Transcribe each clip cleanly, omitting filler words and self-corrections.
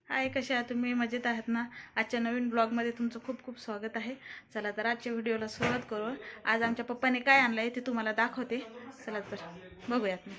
हाय, कशा आहात तुम्ही? मजेत आहात ना? आजच्या नवीन ब्लॉगमध्ये तुमचं खूप खूप स्वागत आहे. चला तर आजच्या व्हिडिओला सुरुवात करू. आज आमच्या पप्पाने काय आणलंय ते तुम्हाला दाखवते. चला तर बघूयात.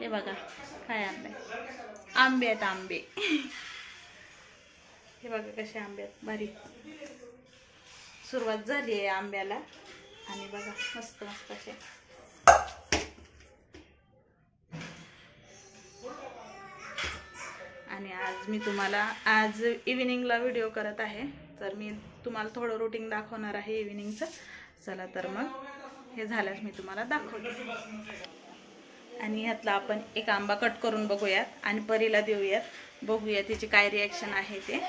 हे बघा काय आणलंय. आंबे आहेत, आंबे. हे बघा कसे आंबे आहेत, भारी. सुरुवात झाली आहे आंब्याला आणि बघा मस्त मस्त असे. आणि आज मी तुम्हाला इव्हिनिंगला व्हिडिओ करत आहे, तर मी तुम्हाला थोडं रुटीन दाखवणार आहे इव्हिनिंगचं. चला तर मग हे झाल्यास मी तुम्हाला दाखवते. आणि ह्यातला आपण एक आंबा कट करून बघूयात आणि परीला देऊयात, बघूया तिची काय रिॲक्शन आहे ते.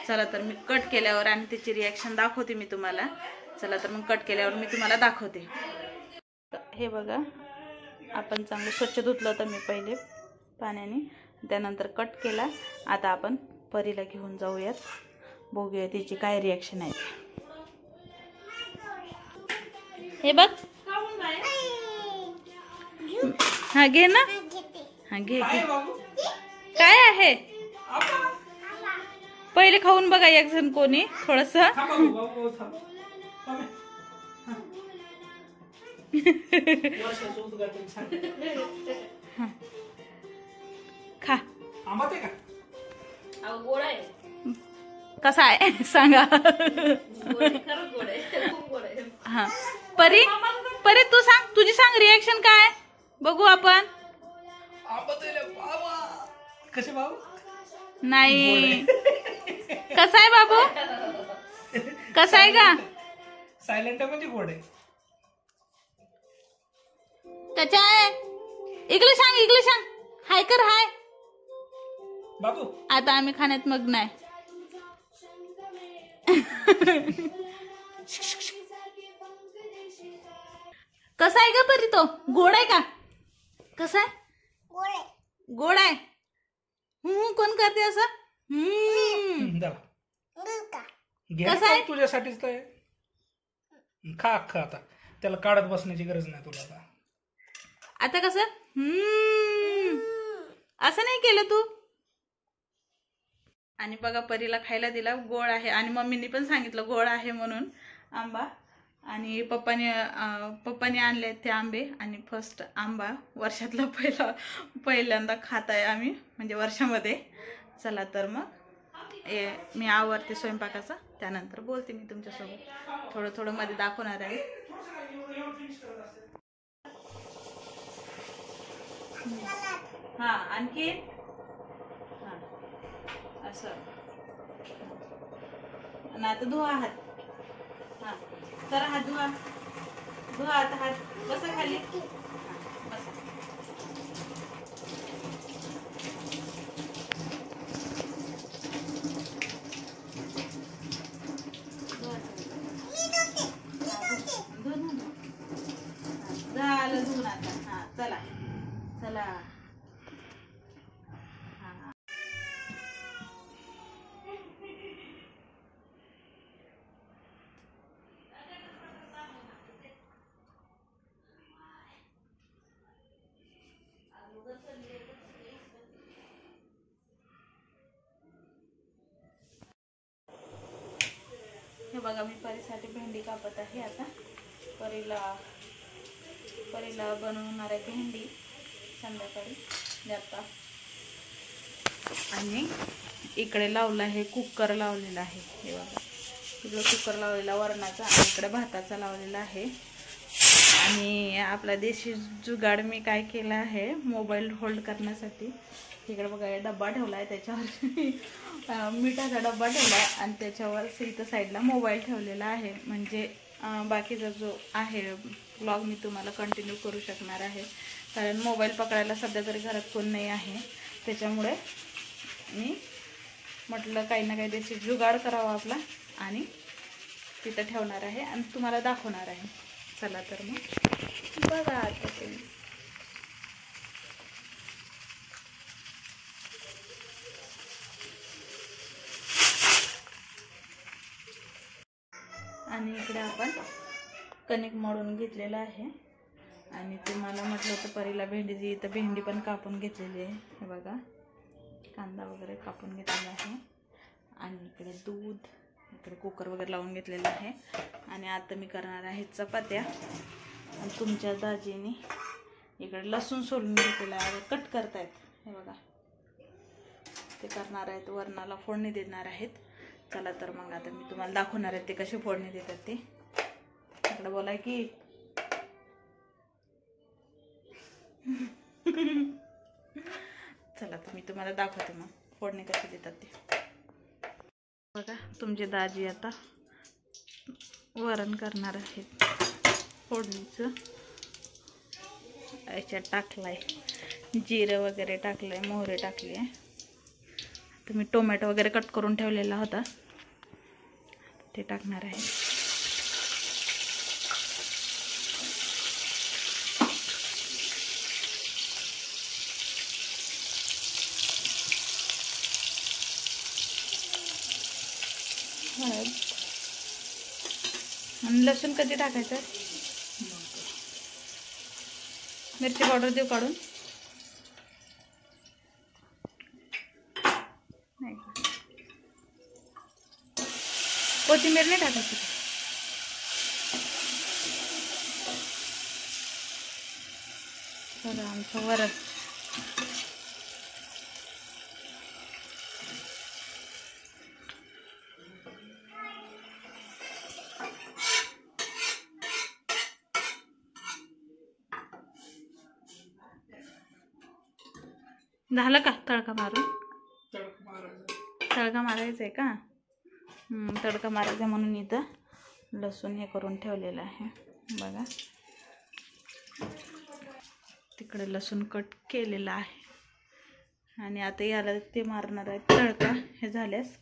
चला तर मी कट केल्यावर आणि तिची रिॲक्शन दाखवते मी तुम्हाला. चला तर मग कट केल्यावर मी तुम्हाला दाखवते. हे बघा, आपण चांगलं स्वच्छ धुतलं होतं मी पहिले पाण्याने, त्यानंतर कट केला. आता आपण परीला घेऊन जाऊयात, बघूया तिची काय रिॲक्शन आहे. हे बघ, हा घे ना, हा घे घे. काय आहे पहिले खाऊन बघा एक जण कोणी थोडस. खा. कसा आहे सांगा. हा परी, परी तू सांग, तुझी सांग रिॲक्शन काय बघू आपण. कसे बाबू? नाही, कसा आहे बाबू, कसा आहे का? सायलेंट म्हणजे गोड आहे. त्याच्या आहे इकडे सांग, इकडे सांग. हाय कर, हाय बाबू. आता आम्ही खाण्यात मग्न आहे. कसा आहे का परी? तो गोड आहे का? कसा आहे? गोड आहे. कोण करते असं? कसं आहे तुझ्यासाठीच तर खा अख्खा. आता त्याला काढत बसण्याची गरज नाही तुला. आता कसं असं नाही केलं तू. आणि बघा परीला खायला दिला, गोड आहे. आणि मम्मीनी पण सांगितलं गोड आहे म्हणून आंबा. आणि पप्पाने आणले ते आंबे. आणि फर्स्ट आंबा वर्षातला पहिल्यांदा खात आहे आम्ही, म्हणजे वर्षामध्ये. चला तर मग मी आवरते स्वयंपाकाचा, त्यानंतर बोलते मी तुमच्यासोबत. थोडं थोडं मध्ये दाखवणार आहे. हा आणखी हा असं. आणि आता धुवा हात. हा चला हात धुवा, धुवा आता हात. बसा खाली, बसा. झालं धुवून आता. हा चला चला. हे बघा, मी परीसाठी भेंडी कापत आहे. आता परीला बनवणार आहे भेंडी संध्याकाळी जाता. आणि इकडे लावलं आहे, कुकर लावलेला आहे. हे बघा, इकडे कुकर लावलेला वरणाचा आणि इकडे भाताचा लावलेला आहे. आणि आपला देशी जुगाड मी काय केला आहे, मोबाईल होल्ड करण्यासाठी इकडे बघा डब्बा ठेवला आहे, त्याच्यावर मिठाचा डब्बा ठेवला आहे आणि त्याच्यावर इथं साईडला मोबाईल ठेवलेला आहे. म्हणजे बाकीचा जो आहे ब्लॉग मी तुम्हाला कंटिन्यू करू शकणार आहे, कारण मोबाईल पकडायला सध्या तरी घरात कोण नाही आहे. त्याच्यामुळे मी म्हटलं काही ना काही देशी जुगाड करावा आपला आणि तिथं ठेवणार आहे आणि तुम्हाला दाखवणार आहे. चला तर मग बघा आता तुम्ही. आणि इकडे आपण कणिक मळून घेतलेलं आहे आणि तुम्हाला म्हटलं होतं परीला भेंडीची, इथं भेंडी पण कापून घेतलेली आहे. हे बघा कांदा वगैरे कापून घेतलेला आहे आणि इकडे दूध, इकडे कुकर वगैरे लावून घेतलेलं आहे. आणि आता मी करणार आहे चपात्या. आणि तुमच्या दाजीने इकडे लसूण सोलून घेतलेला आहे, कट करतायत. हे बघा, ते करणार आहेत, वरणाला फोडणी देणार आहेत. चला तर मग आता मी तुम्हाला दाखवणार आहे ते कशी फोडणी देतात ते. इकडे बोला की चला तर मी तुम्हाला दाखवते मग फोडणी कशी देतात ते. बघा, तुमचे दाजी आता वरण करणार आहेत फोडणीचं. याच्यात टाकलाय जिरं वगैरे टाकलंय, मोहरी टाकली आहे. तर मी टोमॅटो वगैरे कट करून ठेवलेला होता ते टाकणार आहे. आणि लसूण कधी टाकायचं? मिरची पावडर देऊ काढून? नाही, कोथिंबीर नाही टाकायची. बघा आमचं वरण. झालं का तडका मारून? तडका मारायचा आहे का? तडका मारायचा म्हणून इथं लसूण हे करून ठेवलेलं आहे. बघा, तिकडे लसूण कट केलेला आहे. आणि आता याला ते मारणार आहे तडका. हे झाल्यास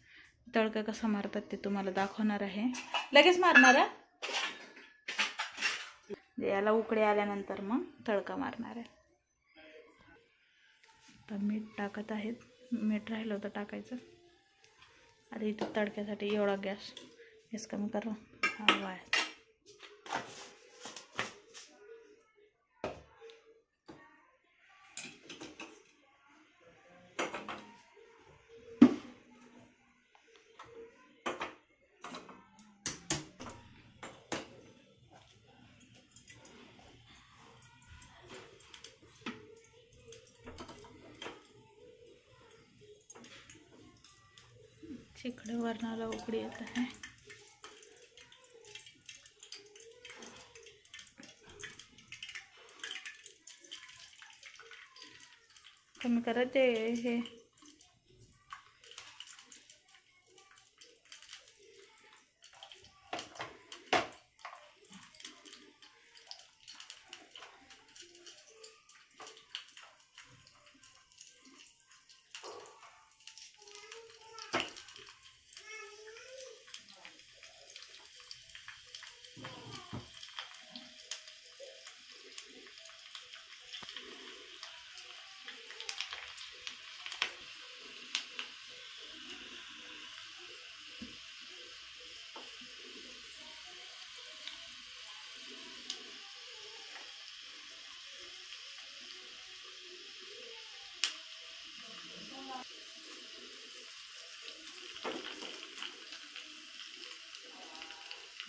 तडका कसा मारतात ते तुम्हाला दाखवणार आहे. लगेच मारणार आहे, याला उकळी आल्यानंतर मग तडका मारणार आहे. तर मीठ टाकत आहेत. मीठ राहिलं होतं टाकायचं. आता इथं तडक्यासाठी एवढा गॅस कमी करा. हवा आहे. इकडे वरणाला उकळी येत आहे. कमी करा ते हे.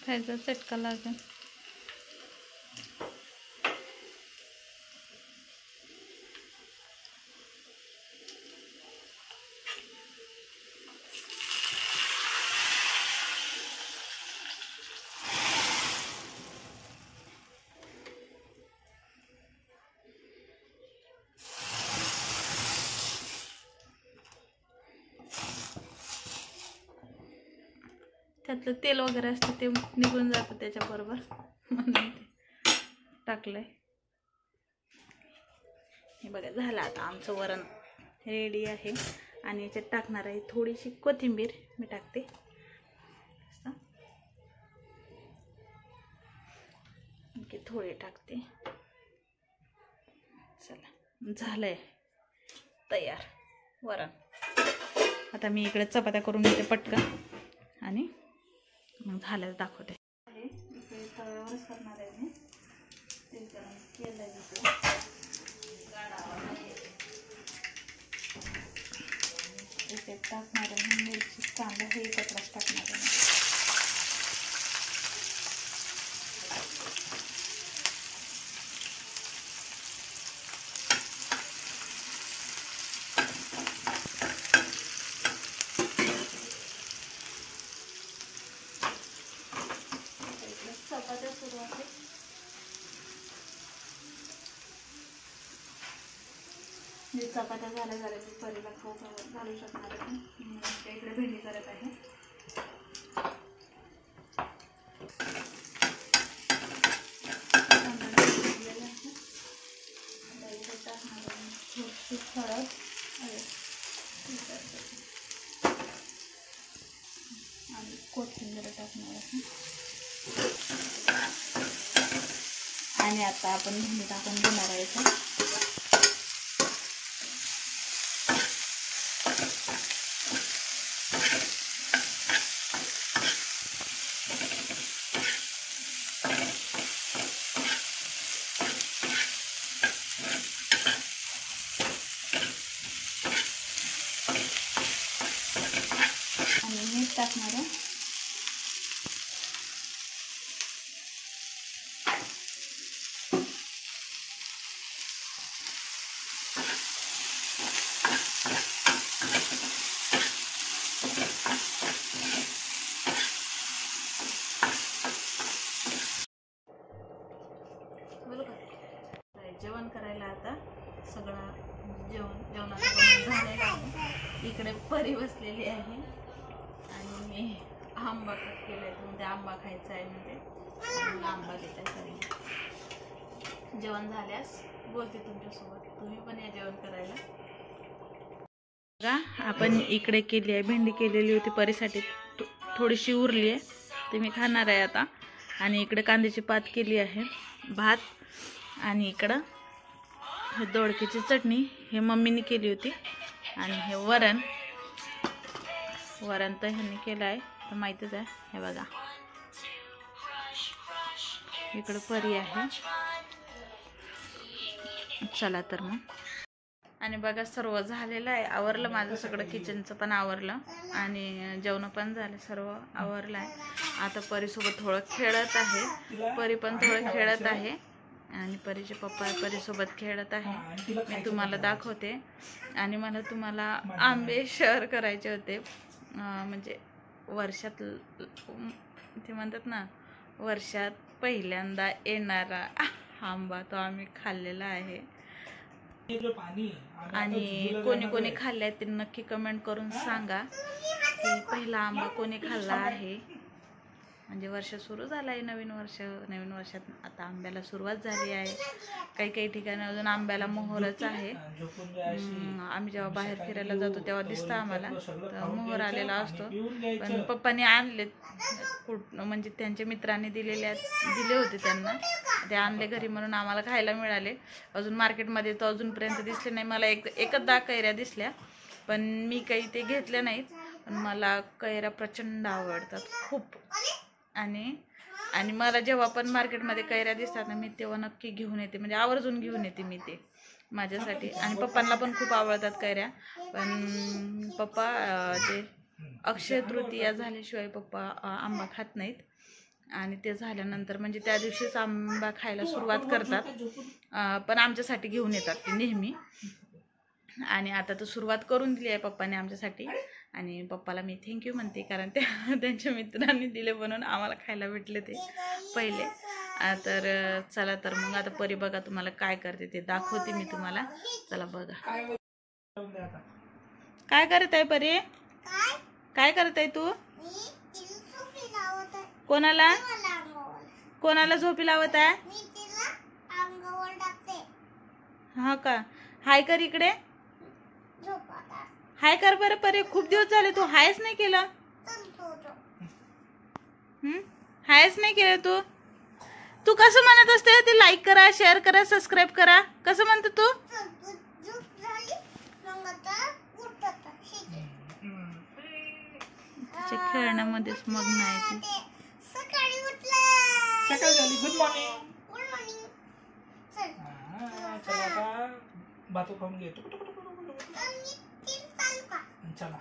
खायचा चटका लागेल. त्यातलं तेल वगैरे असतं ते निघून जातं त्याच्याबरोबर, म्हणून ते टाकलंय. हे बघा, झालं आता आमचं वरण रेडी आहे. आणि याच्यात टाकणार आहे थोडीशी कोथिंबीर. मी टाकते थोडी टाकते. चला, झालंय तयार वरण. आता मी इकडे चपात्या करून घेते पटकन आणि मग झालं दाखवते. इकडे तव्यावरच करणार आहे मी. तेल गरम केलं आहे. याच्यात टाकणार आहे. मिरची कांदा हे एकत्रच टाकणार आहे. चपात्या सुरू आहे. चपात्या झाल्या मी परीला खाऊ घालू शकणार आहे. इकडे भेंडी करत आहे. थोडीशी हळद आणि कोथिंबीर टाकणार आहे. आणि आता आपण भेंडी टाकून घेणार आहे. आणि मीठ टाकणार आहे. जेवण करायला आता सगळं जेवणाचं झालेलं आहे. इकडे परी बसलेली आहे आणि मी आंबा कट केलाय. म्हणजे आंबा खायचा आहे म्हणजे आंबा देत आहे. सगळी जेवण झाल्यास बोलते तुमच्यासोबत. तुम्ही पण या जेवण करायला. बघा आपण इकडे केली आहे भेंडी केलेली होती परीसाठी, थोडीशी उरली आहे ते मी खाणार आहे आता. आणि इकडे कांद्याची पात केली आहे, भात, आणि इकडं हे दोडक्याची चटणी हे मम्मीने केली होती. आणि हे वरण तर ह्यांनी केलं आहे तर माहितीच आहे. हे बघा इकडं परी आहे. चला तर मग. आणि बघा सर्व झालेलं आहे, आवरलं माझं सगळं. किचनचं पण आवरलं आणि जेवण पण झाले, सर्व आवरलं आहे. आता परीसोबत थोडं खेळत आहे. परी पण थोडं खेळत आहे आणि परीचे पप्पा परीसोबत खेळत आहे. मी तुम्हाला दाखवते. आणि मला तुम्हाला आंबे शेअर करायचे होते. म्हणजे वर्षात ते म्हणतात ना, वर्षात पहिल्यांदा येणारा आंबा तो आम्ही खाल्लेला आहे. आणि कोणी कोणी खाल्लाय ते नक्की कमेंट करून सांगा की पहिला आंबा कोणी खाल्ला आहे. म्हणजे वर्ष सुरू झालं आहे, नवीन वर्षात आता आंब्याला सुरुवात झाली आहे. काही ठिकाणी अजून आंब्याला मोहरच आहे. आम्ही जेव्हा बाहेर फिरायला जातो तेव्हा दिसतं आम्हाला, तर मोहर आलेला असतो. पण पप्पाने आणले म्हणजे त्यांच्या मित्रांनी दिले होते त्यांना, ते आणले घरी म्हणून आम्हाला खायला मिळाले. अजून मार्केटमध्ये तर अजूनपर्यंत दिसले नाही. मला एकदा कैऱ्या दिसल्या पण मी काही ते घेतल्या नाहीत. पण मला कैऱ्या प्रचंड आवडतात खूप. आणि मला जेव्हा पण मार्केटमध्ये कैऱ्या दिसतात ना, मी तेव्हा नक्की घेऊन येते. म्हणजे आवर्जून घेऊन येते मी ते माझ्यासाठी. आणि पप्पांना पण खूप आवडतात कैऱ्या. पण पप्पा ते अक्षय तृतीया झाल्याशिवाय पप्पा आंबा खात नाहीत. आणि ते झाल्यानंतर म्हणजे त्या दिवशीच आंबा खायला सुरुवात करतात. पण आमच्यासाठी घेऊन येतात ते नेहमी. आणि आता तर सुरुवात करून दिली आहे पप्पाने आमच्यासाठी. आणि पप्पाला मी थँक्यू म्हणते, कारण त्यांच्या मित्रांनी दिले म्हणून आम्हाला खायला भेटले ते पहिले. तर चला तर मग आता परी बघा तुम्हाला काय करते ते दाखवते मी तुम्हाला. चला बघा काय करत आहे परी. काय करत आहे तू. कोणाला झोपी लावत आहे. हा का. हाय कर इकडे. हाय कर बरं परी. खूप दिवस झाले तू हायच नाही केलं. हायच नाही केलं तू. तू कसं म्हणत असते ते लाईक करा, शेअर करा, सबस्क्राईब करा. कसं म्हणतो तू. तिच्या खेळण्यामध्येच मग्न आहे ती. सकाळी झाली. Good morning. चला आता भातू खाऊन घे. चला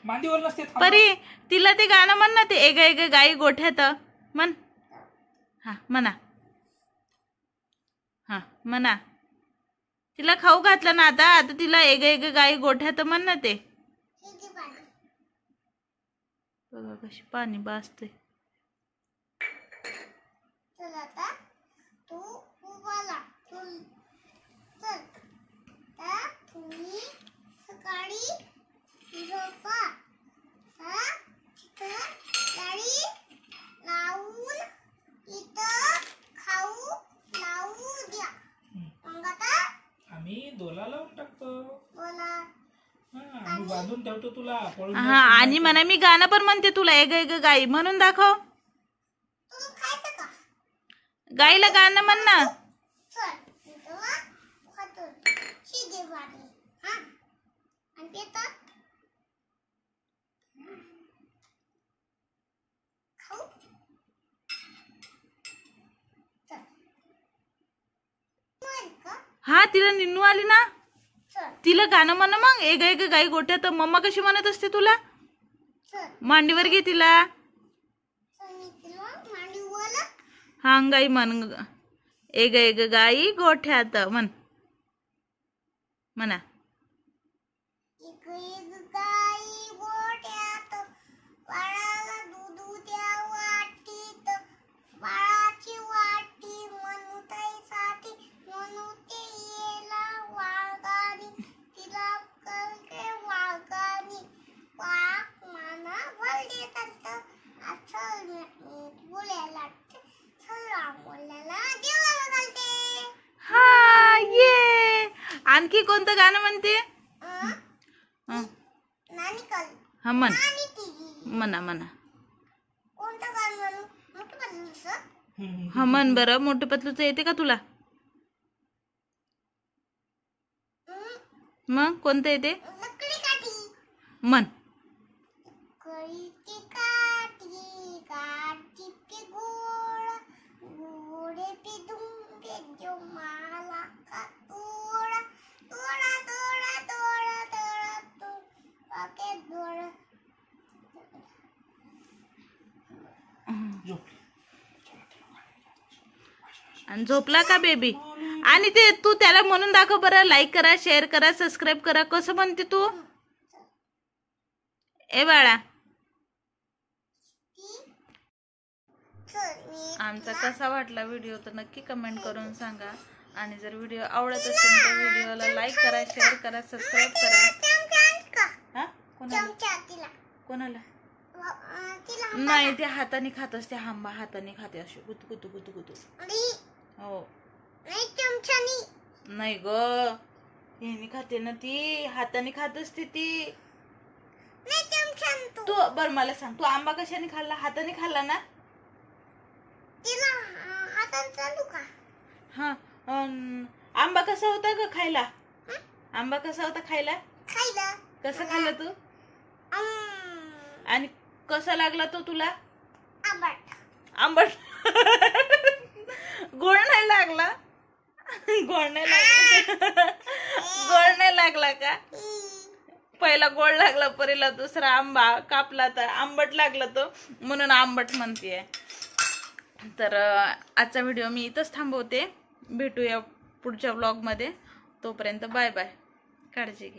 मांडीवर नसते थांब. परी तिला ते गाणं म्हण ना, ते एग एग गाई गोठ्यात म्हण. हा म्हणा, हा म्हणा. तिला खाऊ घातलं ना आता, आता तिला एग एग गाई गोठ्यात म्हण ना ते. बघा कशी पाणी बाजते. आम्ही दोला लावून टाकतो. आम्ही बांधून ठेवतो तुला. हा आणि म्हणा मी गाणं पण म्हणते तुला, एग एग गाई म्हणून दाखव. गाईला गाणं म्हण ना. हा तिला निन्नू आली ना, तिला गाणं म्हण मग. एग एग गाई गोठ्यात. मम्मा कशी म्हणत असते तुला. मांडीवर घे तिला. हा गाई म्हण. एग एग गाई गोठ्यात म्हण म्हणा. हा ये. आणखी कोणतं गाणं म्हणते. हा म्हण, म्हणा म्हणा. हा म्हण बरं. मोठं पतलूचं येते का तुला. मग कोणतं येते म्हण. आणि झोपला का बेबी. आणि ते तू त्याला म्हणून दाखव बरं. लाईक करा, शेअर करा, सबस्क्राईब करा. कसं म्हणते तू. ए बाळा. आमचा कसा वाटला व्हिडिओ तर नक्की कमेंट करून सांगा. आणि जर व्हिडिओ आवडत असेल तर व्हिडिओला लाईक करा, शेअर करा, सबस्क्राईब करा. हा कोणाला नाही, ते हाताने खात असते. आंबा हाताने खाते अशी गुतू गुतू गुतू गुतू. हो नाही ग, ह्यानी खाते ना ती. हाताने खात असते ती. तू बर मला सांग, तू आंबा कशाने खाल्ला. हाताने खाल्ला ना. हा आंबा कसा होता ग खायला. आंबा कसा होता खायला. कसा खाल्ला तू. आणि कसा लागला तो तुला. आंबट. गोड नाही लागला. गोड नाही लागला. गोड नाही लागला का. पहिला गोड लागला परीला, दुसरा आंबा कापला तर आंबट लागला तो, म्हणून आंबट म्हणतेय. तर आजचा व्हिडिओ मी इथंच थांबवते. भेटूया पुढच्या व्लॉग मध्ये. तोपर्यंत बाय बाय. काळजी घ्या.